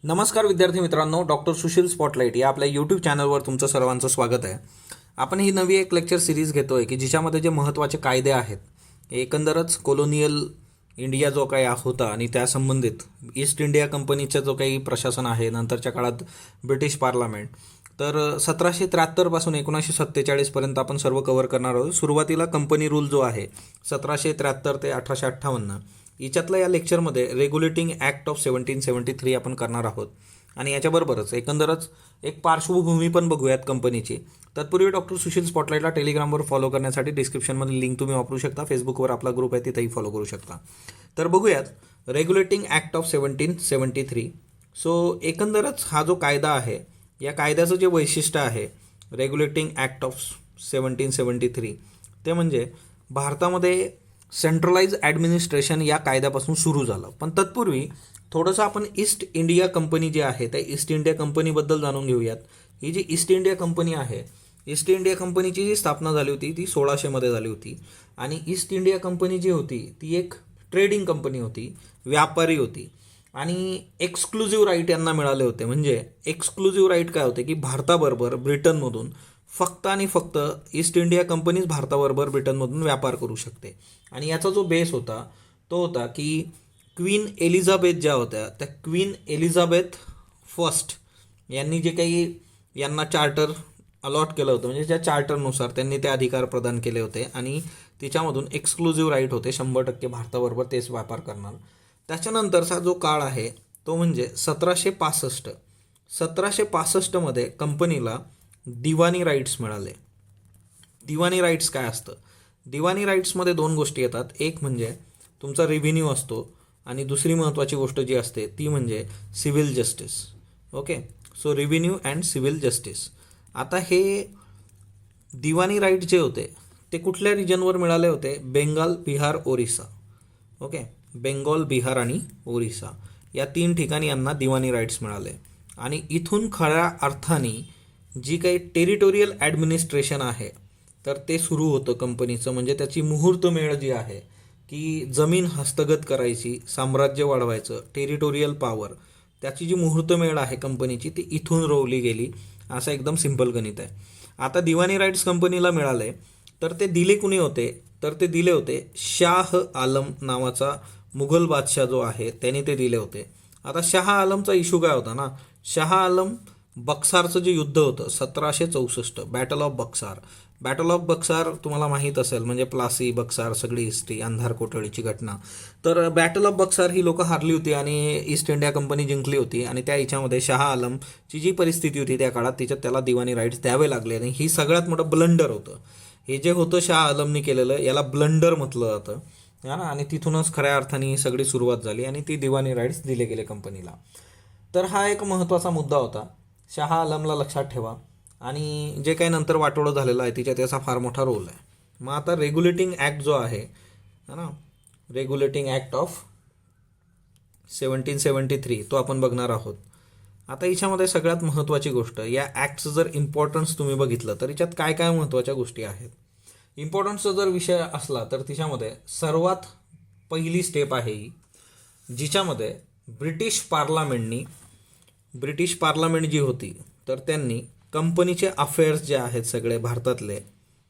नमस्कार विद्यार्थी मित्रांनो, डॉक्टर सुशील स्पॉटलाईट या आपल्या यूट्यूब चॅनलवर तुमचं सर्वांचं स्वागत आहे. आपण ही नवी एक लेक्चर सिरीज घेतोय की जिच्यामध्ये जे महत्त्वाचे कायदे आहेत, एकंदरच कोलोनियल इंडिया जो काही होता आणि त्या संबंधित ईस्ट इंडिया कंपनीचं जो काही प्रशासन आहे, नंतरच्या काळात ब्रिटिश पार्लमेंट, तर 1773 पासून 1947 आपण सर्व कव्हर करणार आहोत. सुरुवातीला कंपनी रूल जो आहे 1773 ते 1858, याच्यातलं या लेक्चरमध्ये रेग्युलेटिंग ॲक्ट ऑफ 1773 आपण करणार आहोत. आणि याच्याबरोबरच एकंदरच एक पार्श्वभूमी पण बघूयात कंपनीची. तत्पूर्वी डॉक्टर सुशील स्पॉटलाईटला टेलिग्रामवर फॉलो करण्यासाठी डिस्क्रिप्शनमध्ये लिंक तुम्ही वापरू शकता. फेसबुकवर आपला ग्रुप आहे, तिथेही फॉलो करू शकता. तर बघूयात रेग्युलेटिंग ॲक्ट ऑफ 1773. सो एकंदरच हा जो कायदा आहे, या कायद्याचं जे वैशिष्ट्य आहे रेग्युलेटिंग ॲक्ट ऑफ 1773, ते म्हणजे भारतामध्ये सेंट्रलाइज ॲडमिनिस्ट्रेशन या कायद्यापासून सुरू झालं. पण तत्पूर्वी थोडंसं आपण ईस्ट इंडिया कंपनी जी आहे त्या ईस्ट इंडिया कंपनीबद्दल जाणून घेऊयात. ही जी ईस्ट इंडिया कंपनी आहे, ईस्ट इंडिया कंपनीची जी स्थापना झाली होती ती 1600 झाली होती. आणि ईस्ट इंडिया कंपनी जी होती ती एक ट्रेडिंग कंपनी होती, व्यापारी होती. आणि एक्सक्लुझिव्ह राईट यांना मिळाले होते. म्हणजे एक्सक्लुझिव्ह राईट काय होते की भारताबरोबर ब्रिटनमधून फक्त आणि फक्त ईस्ट इंडिया कंपनीच भारताबरोबर ब्रिटनमधून व्यापार करू शकते. आणि याचा जो बेस होता तो होता की क्वीन एलिझाबेथ ज्या होत्या, त्या क्वीन एलिझाबेथ फर्स्ट यांनी जे काही यांना चार्टर अलॉट केलं होतं, म्हणजे त्या चार्टरनुसार त्यांनी ते अधिकार प्रदान केले होते. आणि तिच्यामधून एक्सक्लुझिव्ह राईट होते 100% भारताबरोबर तेच व्यापार करणार. त्याच्यानंतरचा जो काळ आहे तो म्हणजे 1765. 1765मध्ये कंपनीला दिवाणी राईट्स मिळाले. दिवाणी राईट्स काय असतं? दिवाणी राईट्समध्ये दोन गोष्टी येतात. एक म्हणजे तुमचा रेव्हेन्यू असतो आणि दुसरी महत्त्वाची गोष्ट जी असते ती म्हणजे civil justice. Okay, so revenue and civil justice. आता हे दिवाणी राईट जे होते ते कुठल्या रिजनवर मिळाले होते? बेंगाल, बिहार, ओरिसा. ओके, बेंगॉल, बिहार आणि ओरिसा या 3 ठिकाणी यांना दिवाणी राईट्स मिळाले. आणि इथून खऱ्या अर्थाने जी काही टेरिटोरियल ॲडमिनिस्ट्रेशन आहे तर ते सुरू होतं कंपनीचं. म्हणजे त्याची मुहूर्तमेळ जी आहे की जमीन हस्तगत करायची, साम्राज्य वाढवायचं, टेरिटोरियल पॉवर, त्याची जी मुहूर्तमेळ आहे कंपनीची ती इथून रोवली गेली. असं एकदम सिंपल गणित आहे. आता दिवाणी राईट्स कंपनीला मिळाले तर ते दिले कुणी होते? तर ते दिले होते शाह आलम नावाचा मुघल बादशाह जो आहे त्याने ते दिले होते. आता शाह आलमचा इशू काय होता ना, शाह आलम बक्सारचं जे युद्ध होतं 1764, battle of Berkshire. Battle of Berkshire तुम्हाला माहीत असेल, म्हणजे प्लासी, बक्सार, सगळी हिस्ट्री, अंधार कोठडीची घटना. तर बॅटल ऑफ बक्सार ही लोकं हारली होती आणि ईस्ट इंडिया कंपनी जिंकली होती. आणि त्या हिच्यामध्ये शाह आलमची जी परिस्थिती होती त्या काळात, तिच्यात त्याला दिवाणी राईट्स द्यावे लागले. आणि ही सगळ्यात मोठं ब्लंडर होतं. हे जे होतं शाह आलमनी केलेलं, याला ब्लंडर म्हटलं जातं हा ना. आणि तिथूनच खऱ्या अर्थाने ही सगळी सुरुवात झाली आणि ती दिवाणी राईट्स दिले गेले कंपनीला. तर हा एक महत्त्वाचा मुद्दा होता. शाह आलमला लक्षात ठेवा. आणि जे काही नंतर वाटोळं झालेलं आहे तिच्यात त्याचा फार मोठा रोल आहे. मग आता रेग्युलेटिंग ॲक्ट जो आहे ना, रेग्युलेटिंग ॲक्ट ऑफ 1773 तो आपण बघणार आहोत. आता याच्यामध्ये सगळ्यात महत्त्वाची गोष्ट, या ॲक्टचं जर इम्पॉर्टन्स तुम्ही बघितलं तर याच्यात काय काय महत्त्वाच्या गोष्टी आहेत. इम्पॉर्टन्सचा जर विषय असला तर तिच्यामध्ये सर्वात पहिली स्टेप आहे ही, जिच्यामध्ये ब्रिटिश पार्लमेंट जी होती तर त्यांनी कंपनीचे अफेअर्स जे आहेत सगळे भारतातले,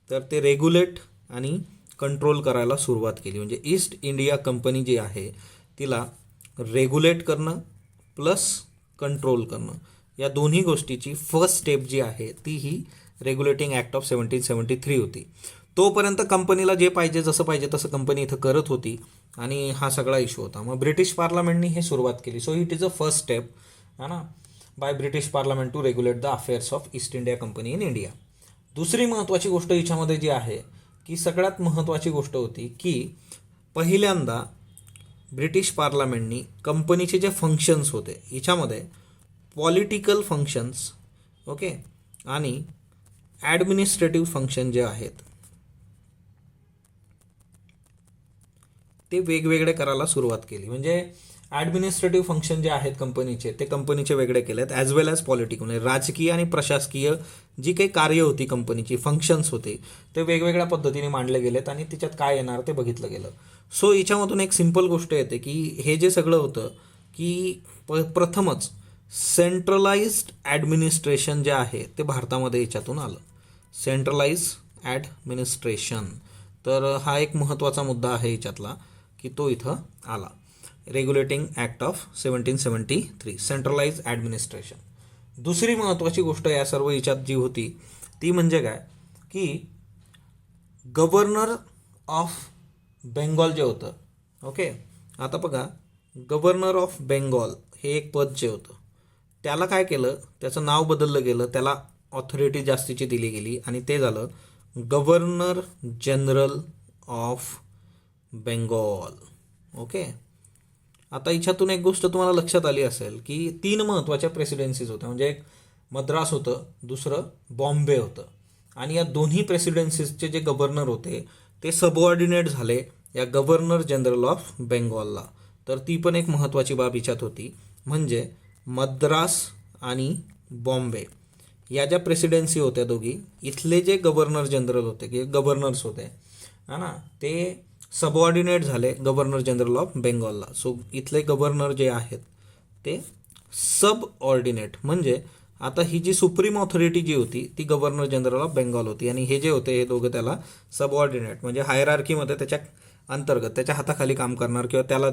तर ते रेग्युलेट आणि कंट्रोल करायला सुरुवात केली. म्हणजे ईस्ट इंडिया कंपनी जी आहे तिला रेग्युलेट करणं प्लस कंट्रोल करणं, या दोन्ही गोष्टीची फर्स्ट स्टेप जी आहे ती ही रेग्युलेटिंग ॲक्ट ऑफ 1773 होती. तोपर्यंत कंपनीला जे पाहिजे, जसं पाहिजे तसं कंपनी इथं करत होती आणि हा सगळा इश्यू होता. मग ब्रिटिश पार्लमेंटनी हे सुरुवात केली. So it is a first step है ना, by British parliament to regulate the affairs of East India Company in India. दुसरी महत्त्वाची गोष्ट हिच्यामध्ये जी आहे की सगळ्यात महत्त्वाची गोष्ट होती की पहिल्यांदा ब्रिटिश पार्लमेंटनी कंपनीचे जे फंक्शन्स होते हिच्यामध्ये पॉलिटिकल फंक्शन्स, ओके, आणि ॲडमिनिस्ट्रेटिव्ह फंक्शन जे आहेत ते वेगवेगळे करायला सुरुवात केली. म्हणजे ॲडमिनिस्ट्रेटिव्ह फंक्शन जे आहेत कंपनीचे ते कंपनीचे वेगळे केलेत, ॲज वेल ॲज पॉलिटिकल. म्हणजे राजकीय आणि प्रशासकीय जी काही कार्य होती कंपनीची, फंक्शन्स होते, ते वेगवेगळ्या पद्धतीने मांडले गेलेत आणि त्याच्यात काय येणार ते बघितलं गेलं. सो याच्यामधून एक सिंपल गोष्ट येते की हे जे सगळं होतं की प्रथमच सेंट्रलाइज्ड ॲडमिनिस्ट्रेशन जे आहे ते भारतामध्ये याच्यातून आलं. सेंट्रलाइज ॲडमिनिस्ट्रेशन, तर हा एक महत्त्वाचा मुद्दा आहे याच्यातला की तो इथं आला. Regulating act of 1773, centralize administration. दुसरी महत्त्वाची गोष्ट या सर्व याच्यात जी होती ती म्हणजे काय की गव्हर्नर ऑफ बेंगॉल जे होतं. ओके, आता बघा, गव्हर्नर ऑफ बेंगॉल हे एक पद जे होतं त्याला काय केलं, त्याचं नाव बदललं गेलं, त्याला ऑथॉरिटी जास्तीची दिली गेली आणि ते झालं governor general of Bengal. Okay, आता याच्यातून एक गोष्ट तुम्हाला लक्षात आली असेल की 3 महत्त्वाच्या प्रेसिडेन्सीज होत्या. म्हणजे एक मद्रास होतं, दुसरं बॉम्बे होतं, आणि या दोन्ही प्रेसिडेन्सीजचे जे गव्हर्नर होते ते सबऑर्डिनेट झाले या गव्हर्नर जनरल ऑफ बेंगॉलला. तर ती पण एक महत्त्वाची बाब हिच्यात होती. म्हणजे मद्रास आणि बॉम्बे या ज्या प्रेसिडेन्सी होत्या दोघी, इथले जे गव्हर्नर जनरल होते की गव्हर्नर्स होते हा ना, ते सबऑर्डिनेट झाले गव्हर्नर जनरल ऑफ बेंगॉलला. सो इथले गव्हर्नर जे आहेत ते सब ऑर्डिनेट, म्हणजे आता ही जी सुप्रीम ऑथॉरिटी जी होती ती गव्हर्नर जनरल ऑफ बेंगॉल होती आणि हे जे होते हे दोघं त्याला सबऑर्डिनेट, म्हणजे हायरार्कीमध्ये त्याच्या अंतर्गत त्याच्या हाताखाली काम करणार किंवा त्याला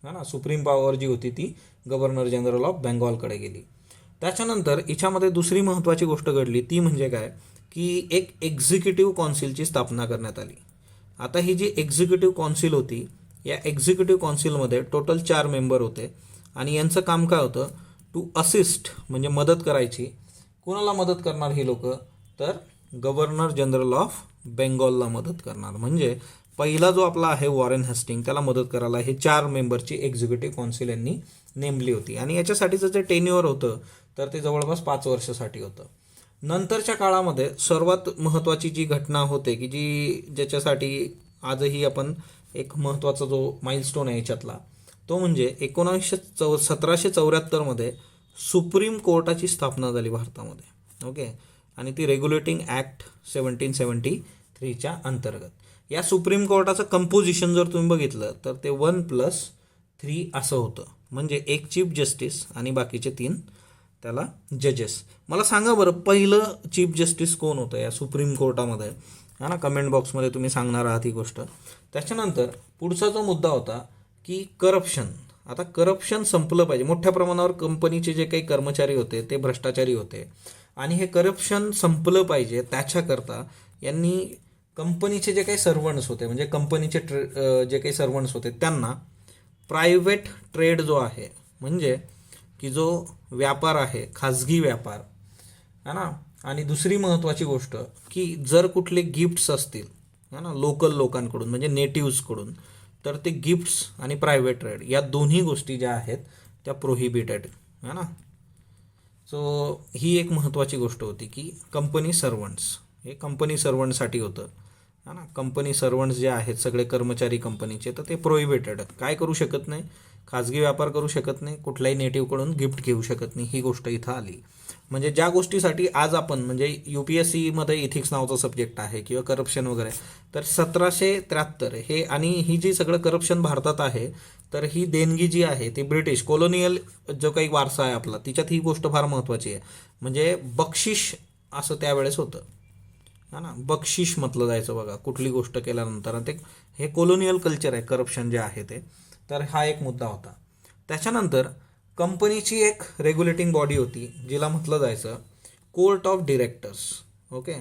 हा ना सुप्रीम पॉवर जी होती ती गव्हर्नर जनरल ऑफ बेंगॉलकडे गेली. त्याच्यानंतर हिच्यामध्ये दुसरी महत्त्वाची गोष्ट घडली ती म्हणजे काय की एक एक्झिक्युटिव्ह कौन्सिलची स्थापना करण्यात आली. आता ही जी एक्झिक्युटिव्ह कौन्सिल होती या एक्झिक्युटिव्ह कौन्सिलमध्ये टोटल 4 मेंबर होते आणि यांचं काम काय होतं, टू असिस्ट म्हणजे मदत करायची. कोणाला मदत करणार ही लोक, तर गव्हर्नर जनरल ऑफ बेंगॉलला मदत करणार. म्हणजे पहिला जो आपला आहे वॉरेन हेस्टिंग त्याला मदत करायला हे 4 मेंबरची एक्झिक्युटिव्ह कौन्सिल यांनी नेमली होती आणि याच्यासाठीचं जे टेन्युअर होतं तर ते जवळपास 5 वर्षासाठी होतं. नंतरच्या काळामध्ये सर्वात महत्त्वाची जी घटना होते की ज्याच्यासाठी आजही आपण एक महत्त्वाचा जो माइलस्टोन आहे याच्यातला तो म्हणजे 1774 सुप्रीम कोर्टाची स्थापना झाली भारतामध्ये. ओके, आणि ती रेग्युलेटिंग ॲक्ट 1773च्या अंतर्गत. या सुप्रीम कोर्टाचं कंपोजिशन जर तुम्ही बघितलं तर ते 1+3 असं होतं. म्हणजे एक चीफ जस्टिस आणि बाकीचे 3 त्याला जजेस. मला सांगा बरं, पहिलं चीफ जस्टिस कोण होतं या सुप्रीम कोर्टामध्ये, हा ना, कमेंट बॉक्समध्ये तुम्ही सांगणार आहात ही गोष्ट. त्याच्यानंतर पुढचा जो मुद्दा होता की करप्शन. आता करप्शन संपलं पाहिजे. मोठ्या प्रमाणावर कंपनीचे जे काही कर्मचारी होते ते भ्रष्टाचारी होते आणि हे करप्शन संपलं पाहिजे त्याच्याकरता यांनी कंपनीचे जे काही सर्वंट्स होते म्हणजे कंपनीचे जे काही सर्वंट्स होते त्यांना प्रायव्हेट ट्रेड जो आहे म्हणजे की जो व्यापार आहे खाजगी व्यापार है ना, आणि दुसरी महत्त्वाची गोष्ट की जर कुठले गिफ्ट्स असतील है ना लोकल लोकांकडून म्हणजे नेटिव्हजकडून, तर ते गिफ्ट्स आणि प्रायव्हेट ट्रेड या दोन्ही गोष्टी ज्या आहेत त्या प्रोहिबिटेड है ना. सो ही एक महत्त्वाची गोष्ट होती की कंपनी सर्वंट्स, हे कंपनी सर्वंटसाठी होतं है ना. कंपनी सर्वंट्स जे आहेत सगळे कर्मचारी कंपनीचे तर ते प्रोहिबिटेड, काय करू शकत नाही, खाजगी व्यापार करू शकत नाही, कुठल्याही नेटिव्हकडून गिफ्ट घेऊ शकत नाही. ही गोष्ट इथं आली. म्हणजे ज्या गोष्टीसाठी आज आपण म्हणजे UPSCमध्ये इथिक्स नावाचा सब्जेक्ट आहे किंवा करप्शन वगैरे, तर 1773 हे आणि ही जी सगळं करप्शन भारतात आहे तर ही देणगी जी आहे ती ब्रिटिश कॉलोनियल जो काही वारसा आहे आपला तिच्यात ही गोष्ट फार महत्त्वाची आहे. म्हणजे बक्षीस असं त्यावेळेस होतं हा ना, बक्षीस म्हटलं जायचं बघा कुठली गोष्ट केल्यानंतर. ते हे कॉलोनियल कल्चर आहे करप्शन जे आहे ते. तर हा एक मुद्दा होता. त्याच्यानंतर कंपनीची एक रेग्युलेटिंग बॉडी होती जिला म्हटलं जायचं court of directors. Okay,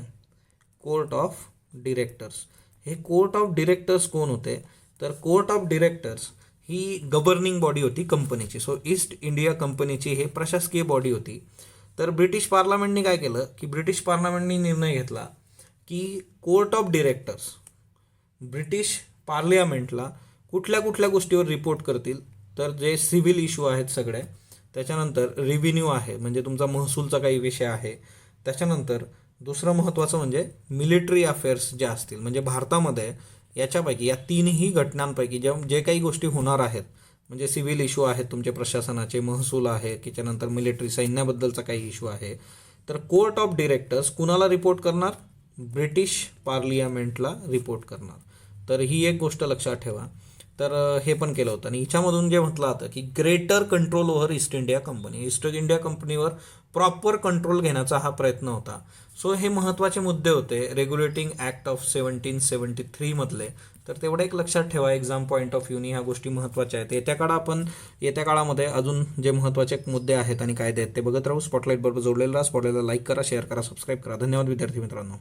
court of directors. हे कोर्ट ऑफ डिरेक्टर्स कोण होते, तर court of directors he governing body होती कंपनीची. सो ईस्ट इंडिया कंपनीची हे प्रशासकीय बॉडी होती. तर ब्रिटिश पार्लमेंटने काय केलं की ब्रिटिश पार्लमेंटने निर्णय घेतला की कोर्ट ऑफ डिरेक्टर्स ब्रिटिश पार्लियामेंटला कुठल्या कुठल्या गोष्टीवर रिपोर्ट करतील, तर जे सिव्हिल इश्यू आहेत सगळे, त्याच्यानंतर रेव्हेन्यू आहे म्हणजे तुमचा महसूलचा काही विषय आहे, त्याच्यानंतर दुसरं महत्त्वाचं म्हणजे मिलिटरी अफेअर्स जे असतील म्हणजे भारतामध्ये याच्यापैकी या 3ही घटनांपैकी जे काही गोष्टी होणार आहेत म्हणजे सिव्हिल इश्यू आहेत तुमचे प्रशासनाचे, महसूल आहे, त्याच्यानंतर मिलिटरी सैन्याबद्दलचा काही इश्यू आहे, तर कोर्ट ऑफ डिरेक्टर्स कुणाला रिपोर्ट करणार, ब्रिटिश पार्लियामेंटला रिपोर्ट करणार. तर ही एक गोष्ट लक्षात ठेवा. तर हे पण केलं होतं. आणि हिच्यामधून जे म्हटलं होतं की greater control over east India company, east India कंपनीवर प्रॉपर कंट्रोल घेण्याचा हा प्रयत्न होता. सो हे महत्त्वाचे मुद्दे होते रेग्युलेटिंग ॲक्ट ऑफ 1773 मधले. तर तेवढं एक लक्षात ठेवा, एक्झाम पॉईंट ऑफ व्ह्यूनी ह्या गोष्टी महत्त्वाच्या आहेत. येत्या काळामध्ये अजून जे महत्त्वाचे मुद्दे आहेत आणि कायदे आहेत ते बघत राहू. स्पॉटलाईट बरोबर जोडलेलं राहा. स्पॉटलाईटला लाईक करा, शेअर करा, सबस्क्राईब करा. धन्यवाद विद्यार्थी मित्रांनो.